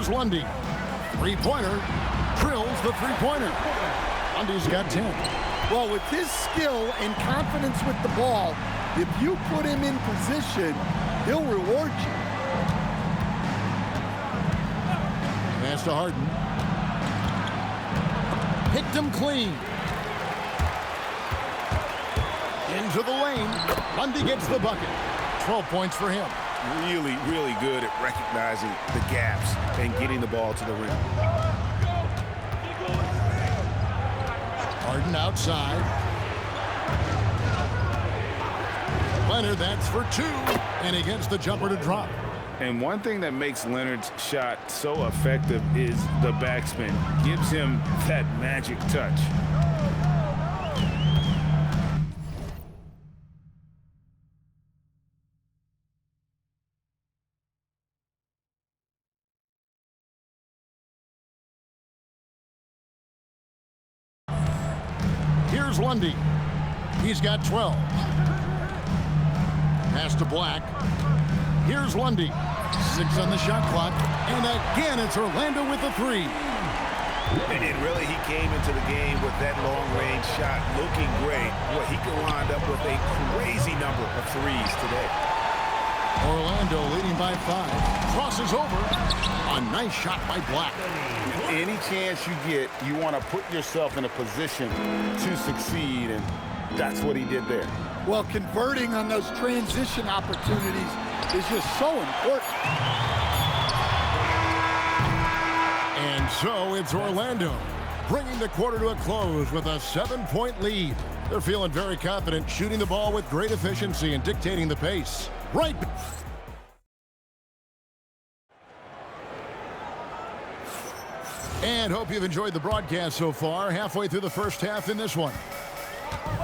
Lundy. Three-pointer. Drills the three-pointer. Lundy's got 10. Well, with his skill and confidence with the ball, if you put him in position, he'll reward you. Pass to Harden. Picked him clean. Into the lane. Lundy gets the bucket. 12 points for him. Really, really good at recognizing the gaps and getting the ball to the rim. Harden outside. Leonard, that's for two. And he gets the jumper to drop. And one thing that makes Leonard's shot so effective is the backspin. Gives him that magic touch. Here's Lundy. He's got 12. Pass to Black. Here's Lundy. 6 on the shot clock. And again, it's Orlando with the three. And really, he came into the game with that long-range shot looking great. Well, he can wind up with a crazy number of threes today. Orlando leading by 5. Crosses over. A nice shot by Black. Any chance you get, you want to put yourself in a position to succeed, and that's what he did there. Well, converting on those transition opportunities is just so important. And so it's Orlando bringing the quarter to a close with a 7-point lead. They're feeling very confident, shooting the ball with great efficiency and dictating the pace. Right. And hope you've enjoyed the broadcast so far. Halfway through the first half in this one.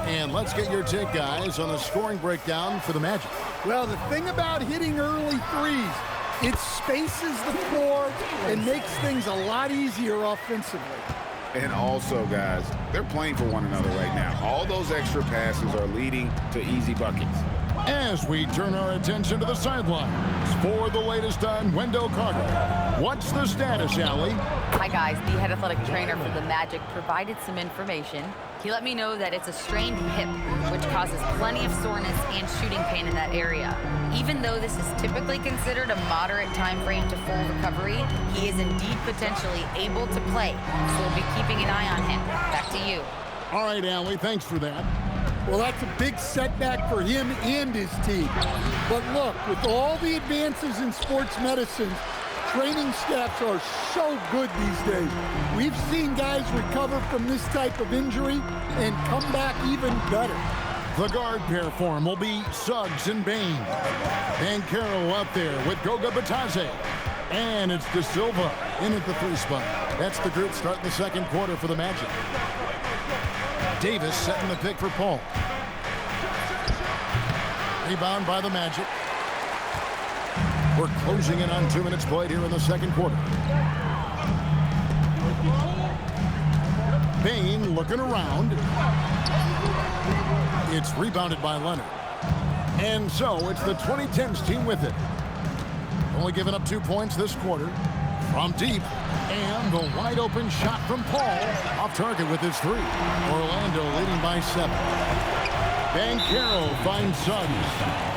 And let's get your take, guys, on the scoring breakdown for the Magic. Well, the thing about hitting early threes, it spaces the floor and makes things a lot easier offensively. And also, guys, they're playing for one another right now. All those extra passes are leading to easy buckets. As we turn our attention to the sidelines for the latest on Wendell Carter. What's the status, Allie? Hi, guys. The head athletic trainer for the Magic provided some information. He let me know that it's a strained hip, which causes plenty of soreness and shooting pain in that area. Even though this is typically considered a moderate time frame to full recovery, he is indeed potentially able to play. So we'll be keeping an eye on him. Back to you. All right, Allie, thanks for that. Well, that's a big setback for him and his team. But look, with all the advances in sports medicine, training staffs are so good these days. We've seen guys recover from this type of injury and come back even better. The guard pair for him will be Suggs and Bain. Banchero up there with Goga Batadze. And it's De Silva in at the 3 spot. That's the group starting the second quarter for the Magic. Davis setting the pick for Paul. Rebound by the Magic. We're closing in on 2 minutes played here in the second quarter. Bain looking around. It's rebounded by Leonard. And so it's the 2010s team with it. Only giving up 2 points this quarter. From deep. And the wide open shot from Paul. Off target with his 3. Orlando leading by 7. Banchero finds Suggs.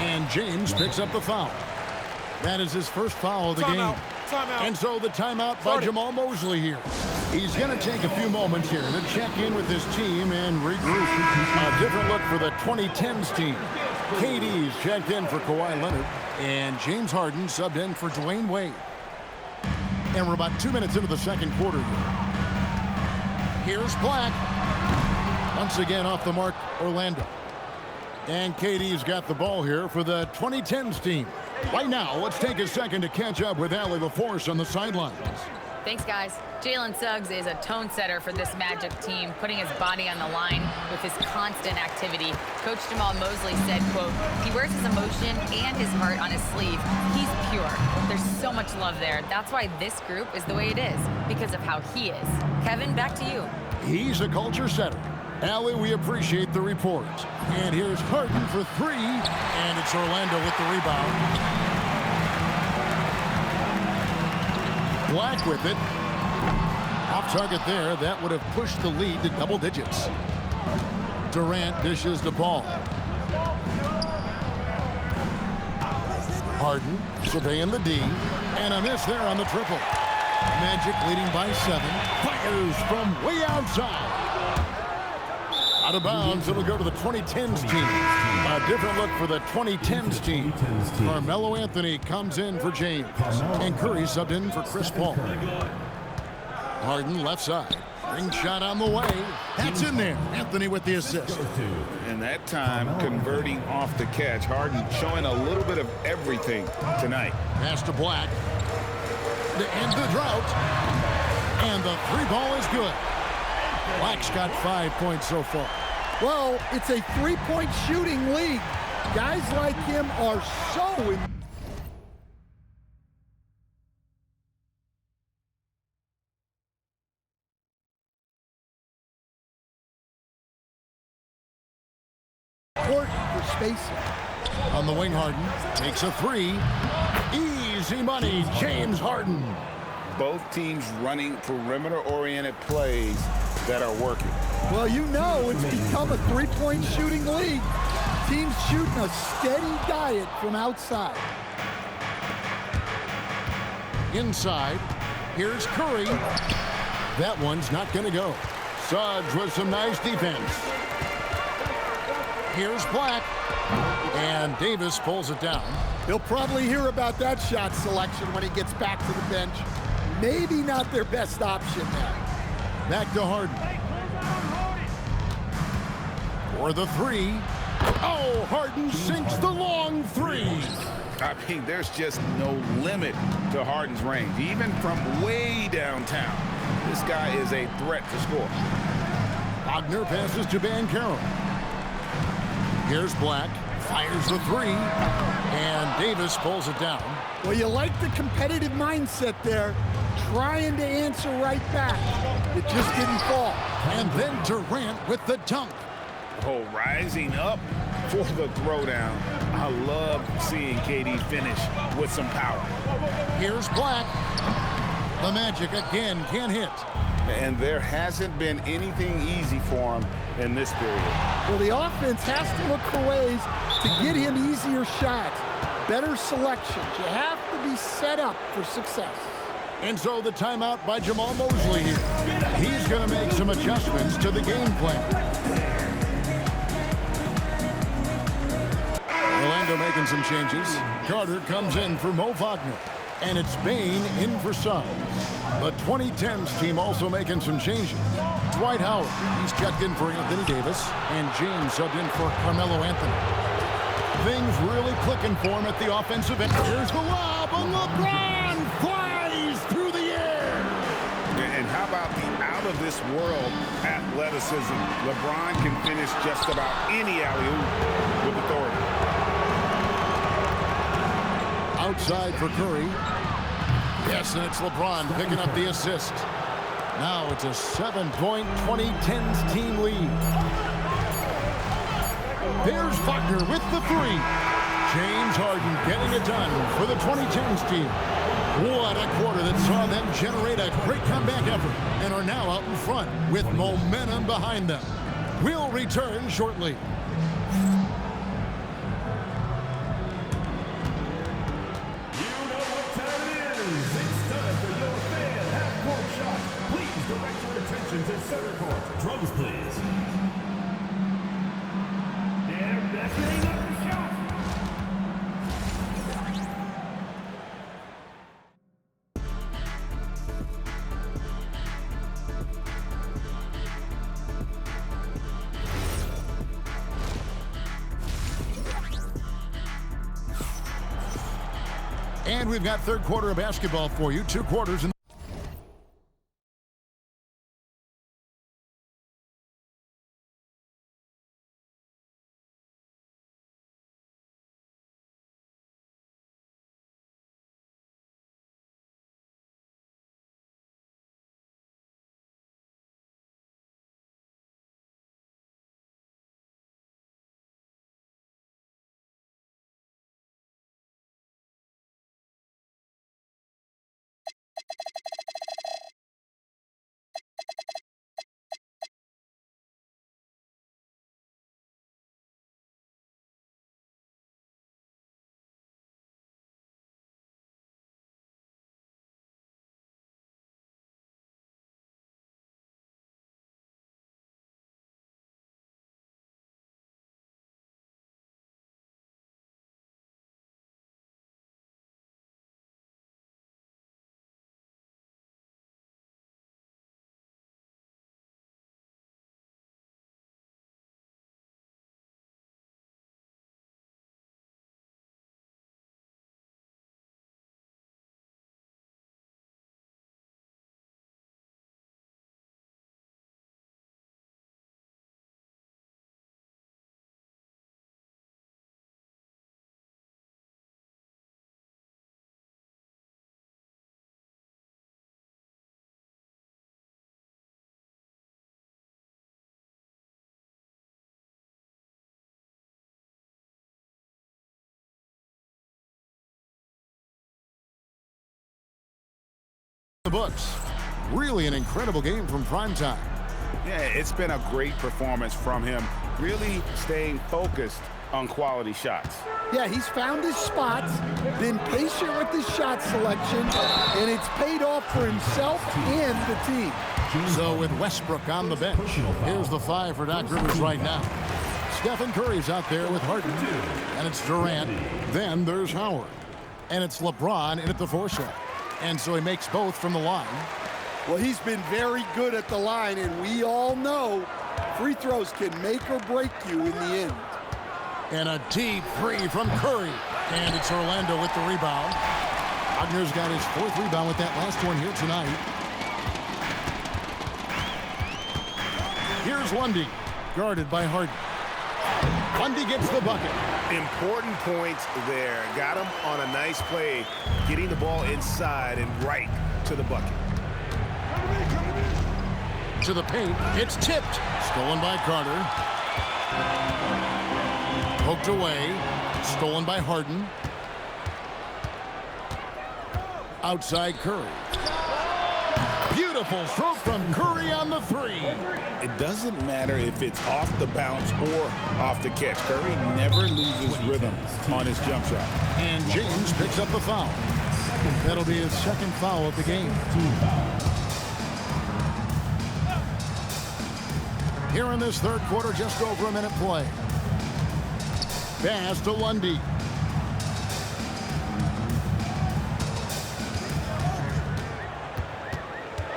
And James picks up the foul. That is his first foul of the game. Timeout. And so the timeout by Jamal Mosley here. He's going to take a few moments here to check in with his team and regroup. A different look for the 2010s team. KD's checked in for Kawhi Leonard. And James Harden subbed in for Dwayne Wade. And we're about 2 minutes into the second quarter here. Here's Black. Once again off the mark, Orlando. And KD's got the ball here for the 2010s team. Right now, let's take a second to catch up with Allie LaForce on the sidelines. Thanks, guys. Jalen Suggs is a tone setter for this Magic team, putting his body on the line with his constant activity. Coach Jamal Mosley said, quote, he wears his emotion and his heart on his sleeve. He's pure. There's so much love there. That's why this group is the way it is, because of how he is. Kevin, back to you. He's a culture setter. Allie, we appreciate the report. And here's Harden for 3. And it's Orlando with the rebound. Black with it. Off target there. That would have pushed the lead to double digits. Durant dishes the ball. Harden surveying the D. And a miss there on the triple. Magic leading by 7. Fires from way outside. Out of bounds, it'll go to the 2010s team. A different look for the 2010s team. Carmelo Anthony comes in for James. And Curry subbed in for Chris Paul. Harden left side. Ring shot on the way. That's in there. Anthony with the assist. And that time converting off the catch. Harden showing a little bit of everything tonight. Pass to Black. To end the drought. And the 3-ball is good. Black's got 5 points so far. Well, it's a 3-point shooting league. Guys like him are so important. For spacing. On the wing, Harden takes a 3. Easy money, James Harden. Both teams running perimeter-oriented plays that are working. Well, you know it's become a 3-point shooting league. Teams shooting a steady diet from outside. Inside, here's Curry. That one's not going to go. Suggs with some nice defense. Here's Black. And Davis pulls it down. He'll probably hear about that shot selection when he gets back to the bench. Maybe not their best option there. Back to Harden. For the 3. Oh, Harden sinks the long 3. I mean, there's just no limit to Harden's range. Even from way downtown, this guy is a threat to score. Wagner passes to Banchero. Here's Black. Fires the 3. And Davis pulls it down. Well, you like the competitive mindset there. Trying to answer right back. It just didn't fall. And then Durant with the dunk. Oh, rising up for the throwdown. I love seeing KD finish with some power. Here's Black. The Magic again can't hit. And there hasn't been anything easy for him in this period. Well, the offense has to look for ways to get him easier shots. Better selections. You have to be set up for success. And so the timeout by Jamal Mosley here. He's going to make some adjustments to the game plan. Orlando making some changes. Carter comes in for Mo Wagner. And it's Bane in for Suggs. The 2010s team also making some changes. Dwight Howard, he's checked in for Anthony Davis. And James subbed in for Carmelo Anthony. Things really clicking for him at the offensive end. Here's the lob, and LeBron flies through the air. And how about the out-of-this-world athleticism? LeBron can finish just about any alley-oop with authority. Outside for Curry. Yes, and it's LeBron picking up the assist. Now it's a 7-point 2010s team lead. There's Wagner with the 3. James Harden getting it done for the 2010s team. What a quarter that saw them generate a great comeback effort and are now out in front with momentum behind them. We'll return shortly. To center court. Drums, please. And that's getting up the shot. And we've got third quarter of basketball for you. 2 quarters in books. Really an incredible game from primetime. Yeah, it's been a great performance from him, really staying focused on quality shots. Yeah, he's found his spots, been patient with his shot selection, and it's paid off for himself and the team. So with Westbrook on the bench, here's the 5 for Doc Rivers right now. Stephen Curry's out there with Harden, and it's Durant. Then there's Howard, and it's LeBron in at the 4 slot. And so he makes both from the line. Well, he's been very good at the line, and we all know free throws can make or break you in the end. And a deep 3 from Curry. And it's Orlando with the rebound. Wagner's got his 4th rebound with that last one here tonight. Here's Lundy, guarded by Harden. Lundy gets the bucket. Important points there. Got him on a nice play, getting the ball inside and right to the bucket. To the paint. It's tipped. Stolen by Carter. Poked away. Stolen by Harden. Outside Curry. Beautiful stroke from Curry on the 3. It doesn't matter if it's off the bounce or off the catch. Curry never loses rhythm on his jump shot. And James picks up the foul. That'll be his 2nd foul of the game. Here in this 3rd quarter, just over a minute play. Pass to Lundy.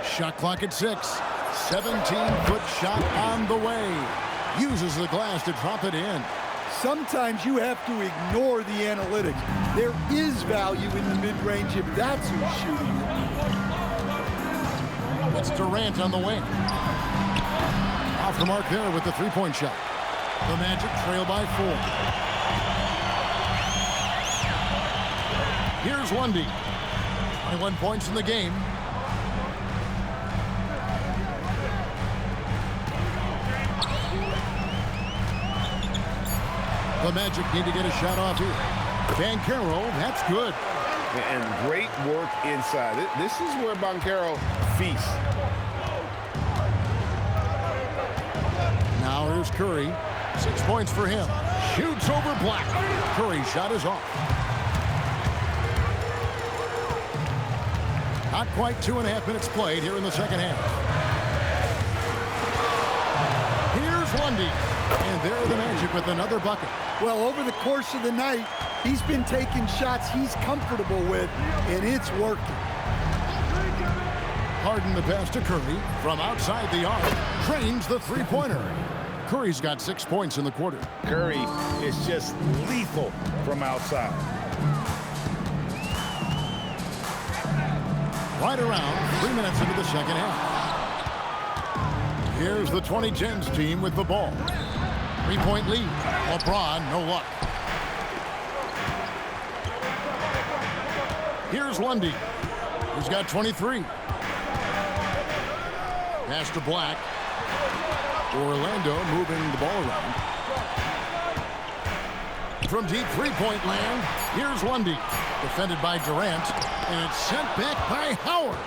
Shot clock at 6. 17-foot shot on the way. Uses the glass to drop it in. Sometimes you have to ignore the analytics. There is value in the mid-range if that's who's shooting it. It's Durant on the wing. Off the mark there with the 3-point shot. The Magic trail by 4. Here's Lundy. 21 points in the game. The Magic need to get a shot off here. Banchero, that's good. And great work inside. This is where Banchero feasts. Now here's Curry. 6 points for him. Shoots over Black. Curry's shot is off. Not quite 2.5 minutes played here in the 2nd half. Here's Lundy. And there the Magic with another bucket. Well, over the course of the night, he's been taking shots he's comfortable with, and it's working. Harden the pass to Curry from outside the arc. Drains the 3-pointer. Curry's got 6 points in the quarter. Curry is just lethal from outside. Right around 3 minutes into the 2nd half. Here's the 2010s team with the ball. 3-point lead. LeBron, no luck. Here's Lundy. He's got 23. Pass to Black. Orlando moving the ball around. From deep 3-point land, here's Lundy. Defended by Durant, and it's sent back by Howard.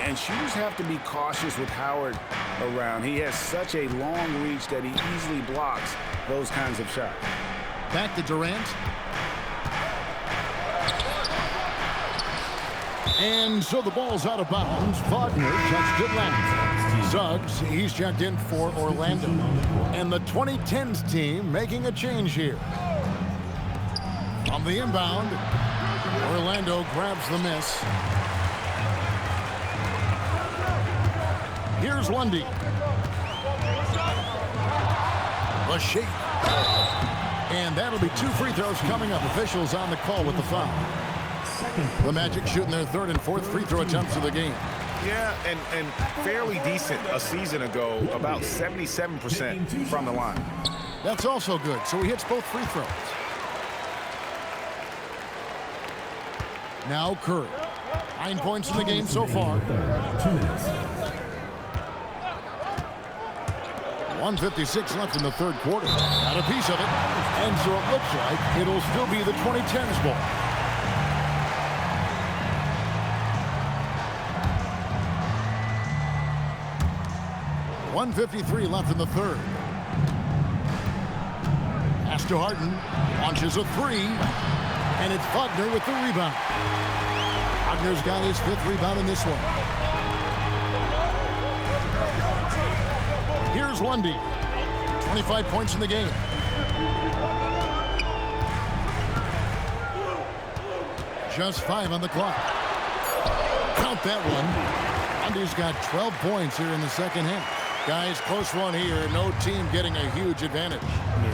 And shooters have to be cautious with Howard around. He has such a long reach that he easily blocks those kinds of shots. Back to Durant. And so the ball's out of bounds. Wagner touched it left. Suggs, he's checked in for Orlando. And the 2010s team making a change here. On the inbound, Orlando grabs the miss. Here's Lundy. The shake. And that'll be 2 free throws coming up. Officials on the call with the foul. The Magic shooting their 3rd and 4th free throw attempts of the game. Yeah, and fairly decent a season ago, about 77% from the line. That's also good, so he hits both free throws. Now Curry. 9 points in the game so far. 2 minutes. 1:56 left in the 3rd quarter. Got a piece of it. And so it looks like it'll still be the 2010s ball. .153 left in the 3rd. Pass to Harden. Launches a 3. And it's Wagner with the rebound. Wagner's got his 5th rebound in this one. Here's Lundy. 25 points in the game. Just 5 on the clock. Count that one. Lundy's got 12 points here in the 2nd half. Guys, close one here. No team getting a huge advantage.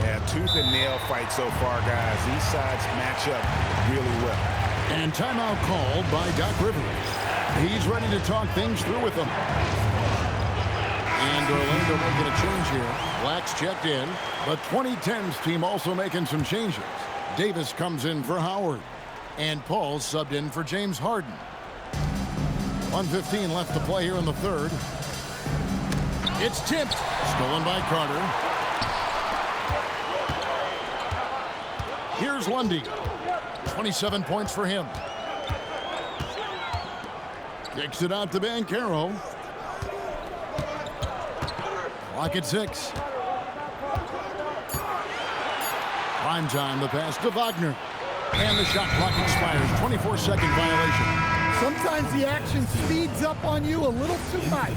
Yeah, tooth and nail fight so far, guys. These sides match up really well. And timeout called by Doc Rivers. He's ready to talk things through with them. And Orlando making a change here. Black's checked in. The 2010s team also making some changes. Davis comes in for Howard. And Paul subbed in for James Harden. 1:15 left to play here in the 3rd. It's tipped. Stolen by Carter. Here's Lundy. 27 points for him. Kicks it out to Banchero. Clock at 6. Prime time, the pass to Wagner. And the shot clock expires. 24-second violation. Sometimes the action speeds up on you a little too much.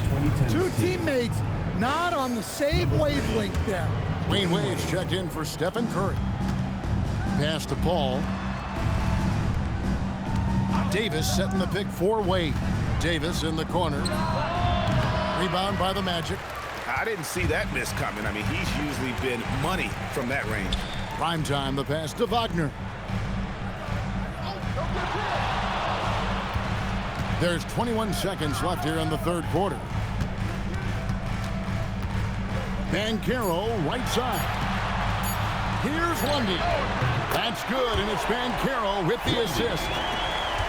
2 teammates not on the same wavelength there. Wayne Wade's checked in for Stephen Curry. Pass to Paul. Davis setting the pick for Wade. Davis in the corner. Rebound by the Magic. I didn't see that miss coming. I mean, he's usually been money from that range. Prime time, the pass to Wagner. There's 21 seconds left here in the 3rd quarter. Banchero, right side. Here's Lundy. That's good, and it's Banchero with the assist.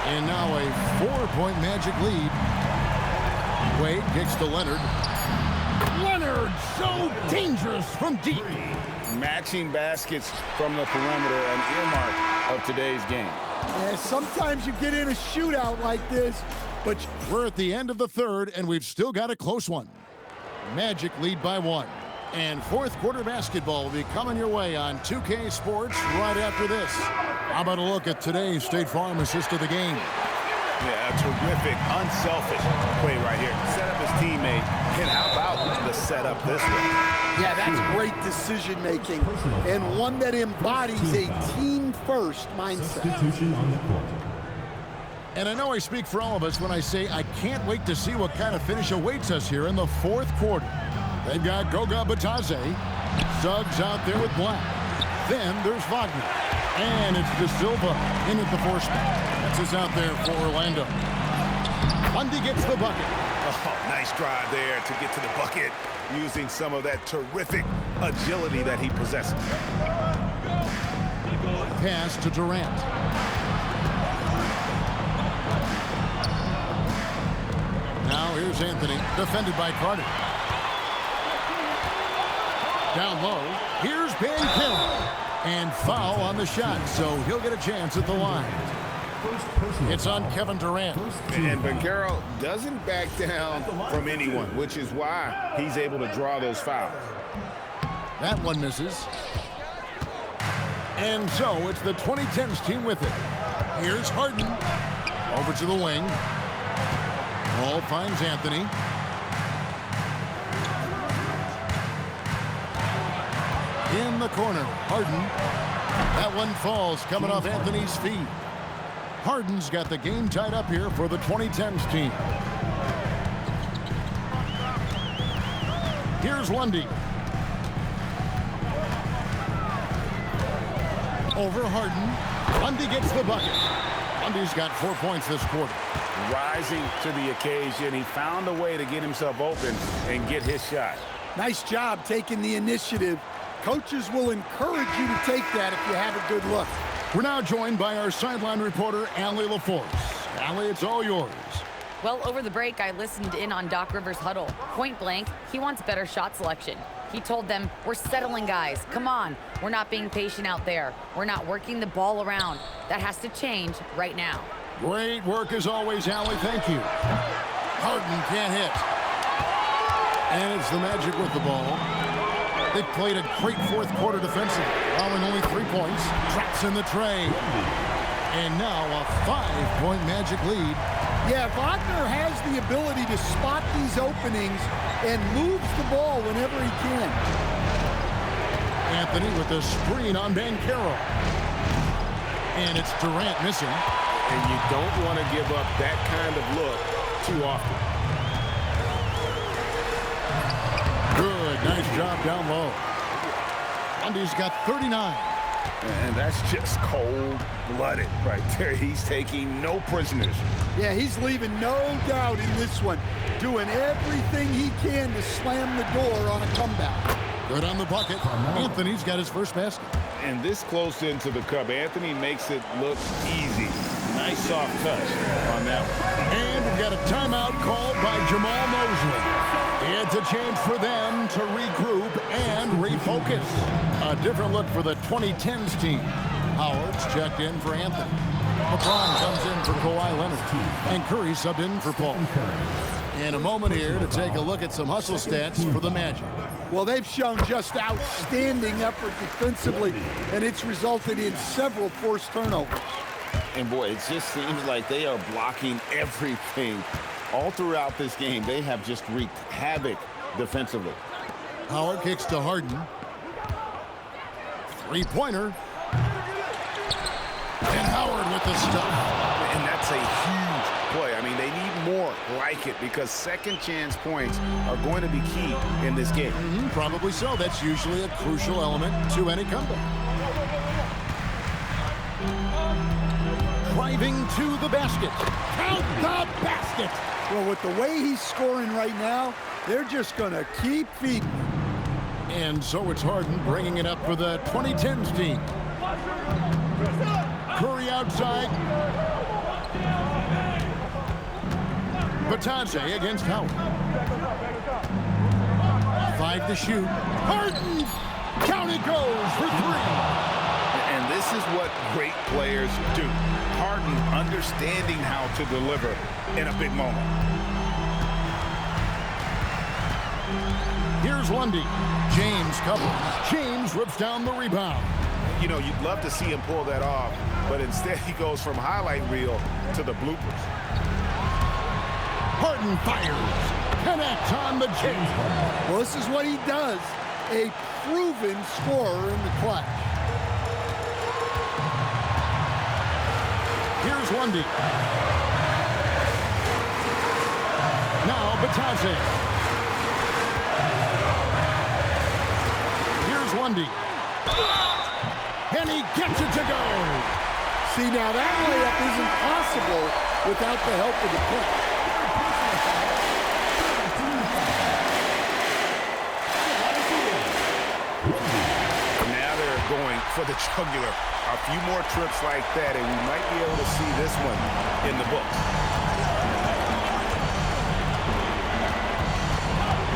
And now a 4-point Magic lead. Wade kicks to Leonard. Leonard, so dangerous from deep. Matching baskets from the perimeter, an earmark of today's game. Yeah, sometimes you get in a shootout like this, but we're at the end of the 3rd, and we've still got a close one. Magic lead by 1. And 4th quarter basketball will be coming your way on 2K Sports right after this. How about a look at today's State Farm assist of the game? Yeah, a terrific, unselfish play right here. Set up his teammate, and how about the setup this way? Yeah, that's great decision making, and one that embodies a team-first mindset. Substitution on the court. And I know I speak for all of us when I say I can't wait to see what kind of finish awaits us here in the 4th quarter. They've got Goga Batadze. Suggs out there with Black. Then there's Wagner. And it's De Silva in at the 4 spot. That's us out there for Orlando. Lundy gets the bucket. Oh, nice drive there to get to the bucket, using some of that terrific agility that he possesses. Pass to Durant. Now here's Anthony, defended by Carter. Down low, here's Banchero. And foul on the shot, so he'll get a chance at the line. First personal It's on foul. Kevin Durant. And Vaccaro doesn't back down from anyone, which is why he's able to draw those fouls. That one misses. And so it's the 2010s team with it. Here's Harden. Over to the wing. Ball finds Anthony. In the corner, Harden. That one falls, coming off Anthony's feet. Harden's got the game tied up here for the 2010s team. Here's Lundy. Over Harden. Lundy gets the bucket. Lundy's got 4 points this quarter. Rising to the occasion, he found a way to get himself open and get his shot. Nice job taking the initiative. Coaches will encourage you to take that if you have a good look. We're now joined by our sideline reporter, Allie LaForce. Allie, it's all yours. Well, over the break, I listened in on Doc Rivers' huddle. Point blank, he wants better shot selection. He told them, we're settling, guys. Come on. We're not being patient out there. We're not working the ball around. That has to change right now. Great work as always, Allie. Thank you. Harden can't hit. And it's the Magic with the ball. They played a great fourth quarter defensively, allowing only 3 points. Traps in the tray. And now a 5-point Magic lead. Yeah, Wagner has the ability to spot these openings and moves the ball whenever he can. Anthony with the screen on Banchero. And it's Durant missing. And you don't want to give up that kind of look too often. Good, nice job down low. Lundy's got 39. And that's just cold-blooded right there. He's taking no prisoners. Yeah, he's leaving no doubt in this one. Doing everything he can to slam the door on a comeback. Good on the bucket. Anthony's got his first basket. And this close into the cup, Anthony makes it look easy. Nice soft touch on that one. And we've got a timeout called by Jamal Mosley. It's a chance for them to regroup and refocus. A different look for the 2010s team. Howard's checked in for Anthony. LeBron comes in for Kawhi Leonard. And Curry subbed in for Paul. In a moment here to take a look at some hustle stats for the Magic. Well, they've shown just outstanding effort defensively, and it's resulted in several forced turnovers. And boy, it just seems like they are blocking everything. All throughout this game, they have just wreaked havoc defensively. Howard kicks to Harden. Three-pointer. And Howard with the stuff. And that's a huge play. I mean, they need more like it because second chance points are going to be key in this game. Probably so. That's usually a crucial element to any comeback. Driving to the basket. Count the basket. Well, with the way he's scoring right now, they're just going to keep feeding. And so it's Harden bringing it up for the 2010s team. Curry outside. Batanze against Howard. 5 to shoot. Harden! Count it goes for 3. And this is what great players do. Harden understanding how to deliver in a big moment. Here's Lundy. James covers. James rips down the rebound. You know, you'd love to see him pull that off, but instead he goes from highlight reel to the bloopers. Harden fires. Connect on the James. Well, this is what he does. A proven scorer in the clutch. Here's Lundy. Now Batanze. Here's Lundy. And he gets it to go. See, now that layup isn't possible without the help of the pitch. Now they're going for the jugular. A few more trips like that, and we might be able to see this one in the books.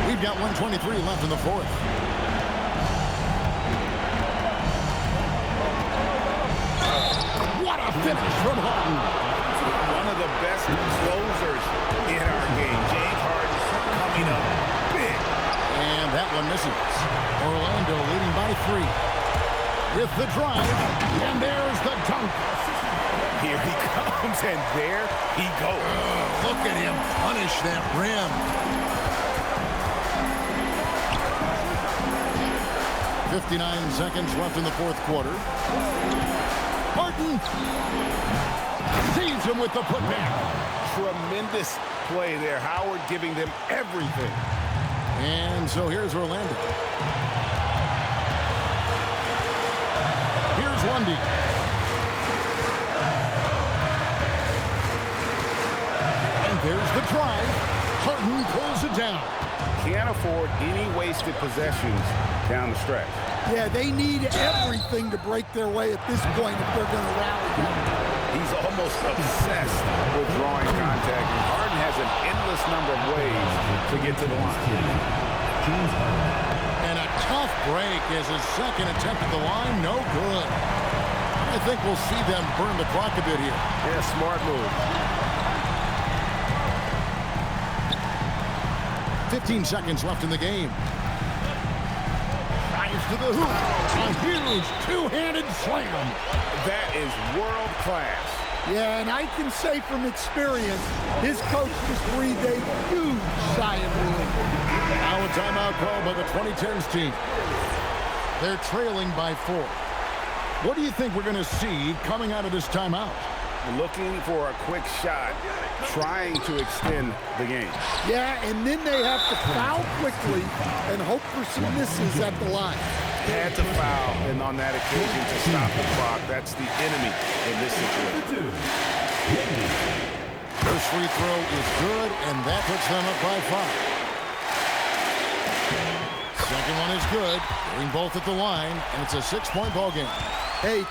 We've got 1:23 left in the fourth. What a finish from Harden. the best closers in our game. James Harden coming up big. And that one misses. Orlando leading by 3. With the drive, and there's the dunk. Here he comes, and there he goes. Look at him punish that rim. 59 seconds left in the fourth quarter. Harden saves him with the putback. Tremendous play there. Howard giving them everything. And so here's Orlando. Here's Lundy. And there's the drive. Harden pulls it down. Can't afford any wasted possessions down the stretch. Yeah, they need everything to break their way at this point if they're going to rally. He's almost obsessed with drawing contact, and Harden has an endless number of ways to get to the line. And a tough break as his second attempt at the line, no good. I think we'll see them burn the clock a bit here. Yeah, smart move. 15 seconds left in the game. Drives to the hoop. A huge two-handed slam. That is world class. Yeah, and I can say from experience, his coach just breathed a huge sigh of relief. Now a timeout called by the 2010s team. They're trailing by 4. What do you think we're going to see coming out of this timeout? Looking for a quick shot, trying to extend the game. Yeah, and then they have to foul quickly and hope for some misses at the line. Had to foul, and on that occasion to stop the clock. That's the enemy in this situation. First free throw is good, and that puts them up by 5. Second one is good. Getting both at the line, and it's a 6-point ball game. Hey,